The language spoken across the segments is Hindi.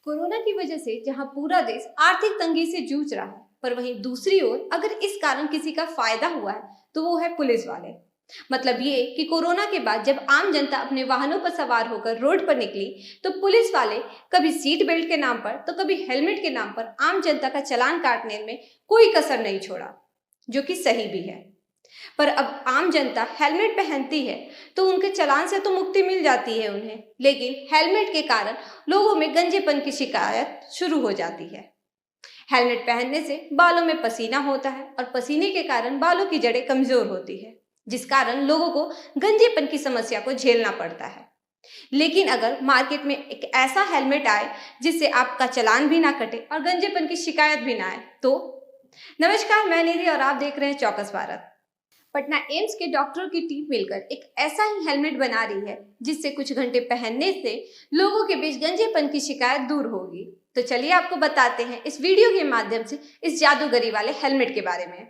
कोरोना की वजह से जहां पूरा देश आर्थिक तंगी से जूझ रहा है, पर वहीं दूसरी ओर अगर इस कारण किसी का फायदा हुआ है तो वो है पुलिस वाले। मतलब ये कि कोरोना के बाद जब आम जनता अपने वाहनों पर सवार होकर रोड पर निकली, तो पुलिस वाले कभी सीट बेल्ट के नाम पर तो कभी हेलमेट के नाम पर आम जनता का चालान काटने में कोई कसर नहीं छोड़ा, जो कि सही भी है। पर अब आम जनता हेलमेट पहनती है तो उनके चालान से तो मुक्ति मिल जाती है उन्हें, लेकिन हेलमेट के कारण लोगों में गंजेपन की शिकायत शुरू हो जाती है। हेलमेट पहनने से बालों में पसीना होता है और पसीने के कारण बालों की जड़ें कमजोर होती है, जिस कारण लोगों को गंजेपन की समस्या को झेलना पड़ता है। लेकिन अगर मार्केट में एक ऐसा हेलमेट आए जिससे आपका चालान भी ना कटे और गंजेपन की शिकायत भी ना आए तो। नमस्कार, मैं निधि और आप देख रहे हैं चौकस भारत। पटना एम्स के डॉक्टरों की टीम मिलकर एक ऐसा ही हेलमेट बना रही है जिससे कुछ घंटे पहनने से लोगों के बीच गंजेपन की शिकायत दूर होगी। तो चलिए आपको बताते हैं इस वीडियो के माध्यम से इस जादूगरी वाले हेलमेट के बारे में।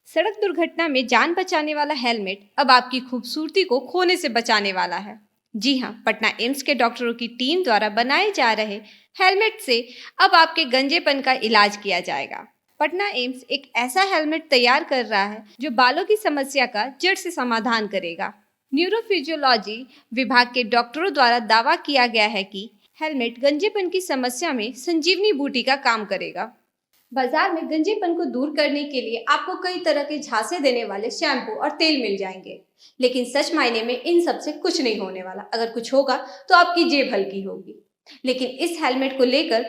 सड़क दुर्घटना में जान बचाने वाला हेलमेट अब आपकी खूबसूरती को खोने से बचाने वाला है। जी हाँ, पटना एम्स के डॉक्टरों की टीम द्वारा बनाए जा रहे हेलमेट से अब आपके गंजेपन का इलाज किया जाएगा। पटना एम्स एक ऐसा हेलमेट तैयार कर रहा है जो बालों की समस्या का जड़ से समाधान करेगा। न्यूरोफिजियोलॉजी विभाग के डॉक्टरों द्वारा दावा किया गया है कि हेलमेट गंजेपन की समस्या में संजीवनी बूटी का काम करेगा। बाजार में गंजेपन को दूर करने के लिए आपको कई तरह के झांसे देने वाले शैम्पू और तेल मिल जाएंगे, लेकिन सच मायने में इन सब से कुछ नहीं होने वाला। अगर कुछ होगा तो आपकी जेब हल्की होगी। लेकिन इस हेलमेट को लेकर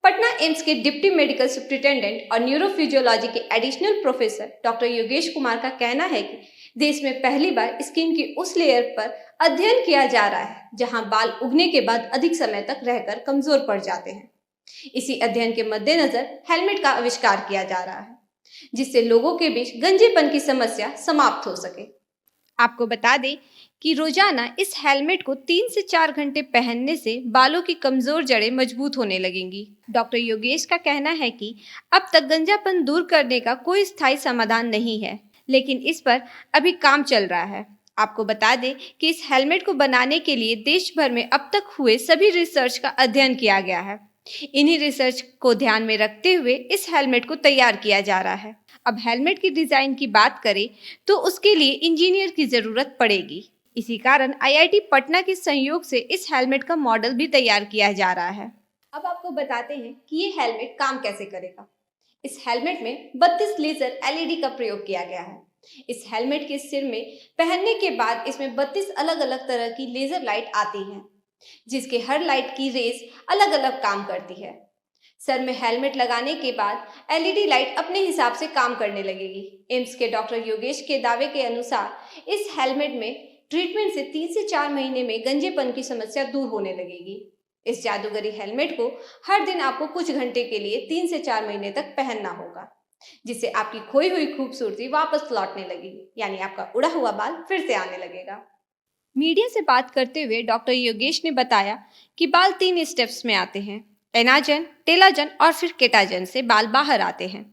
पटना एम्स के डिप्टी मेडिकल सुप्रिंटेंडेंट और न्यूरोफिजियोलॉजी के additional professor doctor Yogesh Kumar का कहना है कि देश में पहली बार स्किन की उस लेयर पर अध्ययन किया जा रहा है जहां बाल उगने के बाद अधिक समय तक रहकर कमजोर पड़ जाते हैं। इसी अध्ययन के मद्देनजर हेलमेट का आविष्कार किया जा रहा है जिससे लोगों के बीच गंजेपन की समस्या समाप्त हो सके। आपको बता दें कि रोजाना इस हेलमेट को 3 से 4 घंटे पहनने से बालों की कमजोर जड़ें मजबूत होने लगेंगी। डॉक्टर योगेश का कहना है कि अब तक गंजापन दूर करने का कोई स्थायी समाधान नहीं है, लेकिन इस पर अभी काम चल रहा है। आपको बता दें कि इस हेलमेट को बनाने के लिए देश भर में अब तक हुए सभी रिसर्च का अध्ययन किया गया है। इन्हीं रिसर्च को ध्यान में रखते हुए इस हेलमेट को तैयार किया जा रहा है। अब हेलमेट की डिजाइन की बात करें तो उसके लिए इंजीनियर की जरूरत पड़ेगी। इसी कारण आईआईटी पटना के सहयोग से इस हेलमेट का मॉडल भी तैयार किया जा रहा है। अब आपको बताते हैं कि ये हेलमेट काम कैसे करेगा। इस हेलमेट में 32 लेजर एलईडी का प्रयोग किया गया है। इस हेलमेट के सिर में पहनने के बाद इसमें 32 अलग अलग तरह की लेजर लाइट आती हैं, जिसके हर लाइट की रेस अलग अलग काम करती है। सर में हेलमेट लगाने के बाद एलईडी लाइट अपने हिसाब से काम करने लगेगी। एम्स के डॉक्टर योगेश के दावे के अनुसार इस हेलमेट में ट्रीटमेंट से 3 से 4 महीने में गंजेपन की समस्या दूर होने लगेगी। इस जादूगरी हेलमेट को हर दिन आपको कुछ घंटे के लिए 3 से 4 महीने तक पहनना होगा, जिससे आपकी खोई हुई खूबसूरती वापस लौटने लगेगी, यानी आपका उड़ा हुआ बाल फिर से आने लगेगा। मीडिया से बात करते हुए डॉक्टर योगेश ने बताया कि बाल 3 स्टेप्स में आते हैं, एनाजन, टेलाजन और फिर केटाजन से बाल बाहर आते हैं।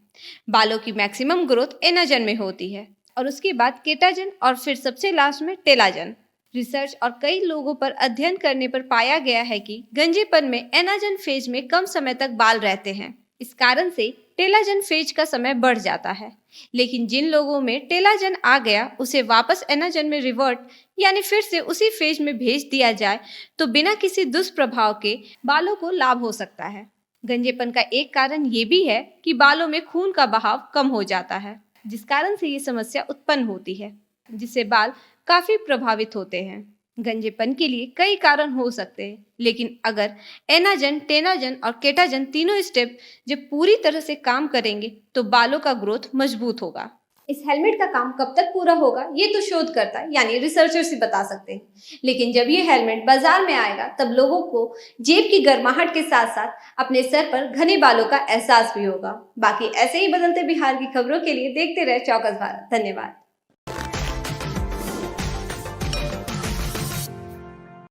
बालों की मैक्सिमम ग्रोथ एनाजन में होती है और उसके बाद केटाजन और फिर सबसे लास्ट में टेलाजन। रिसर्च और कई लोगों पर अध्ययन करने पर पाया गया है कि गंजेपन में एनाजन फेज में कम समय तक बाल रहते हैं। इस कारण से टेलाजन फेज का समय बढ़ जाता है। लेकिन जिन लोगों में टेलाजन आ गया उसे वापस एनाजन में रिवर्ट यानी फिर से उसी फेज में भेज दिया जाए तो बिना किसी दुष्प्रभाव के बालों को लाभ हो सकता है। गंजेपन का एक कारण ये भी है कि बालों में खून का बहाव कम हो जाता है, जिस कारण से ये समस्या उत्पन्न होती है, जिससे बाल काफी प्रभावित होते हैं। गंजेपन के लिए कई कारण हो सकते हैं, लेकिन अगर एनाजन, टेनाजन और केटाजन तीनों स्टेप जब पूरी तरह से काम करेंगे तो बालों का ग्रोथ मजबूत होगा। इस हेलमेट का काम कब तक पूरा होगा ये तो शोधकर्ता यानी रिसर्चर्स ही बता सकते हैं, लेकिन जब ये हेलमेट बाजार में आएगा तब लोगों को जेब की गर्माहट के साथ साथ अपने सर पर घने बालों का एहसास भी होगा। बाकी ऐसे ही बदलते बिहार की खबरों के लिए देखते रहे चौकस भारत। धन्यवाद।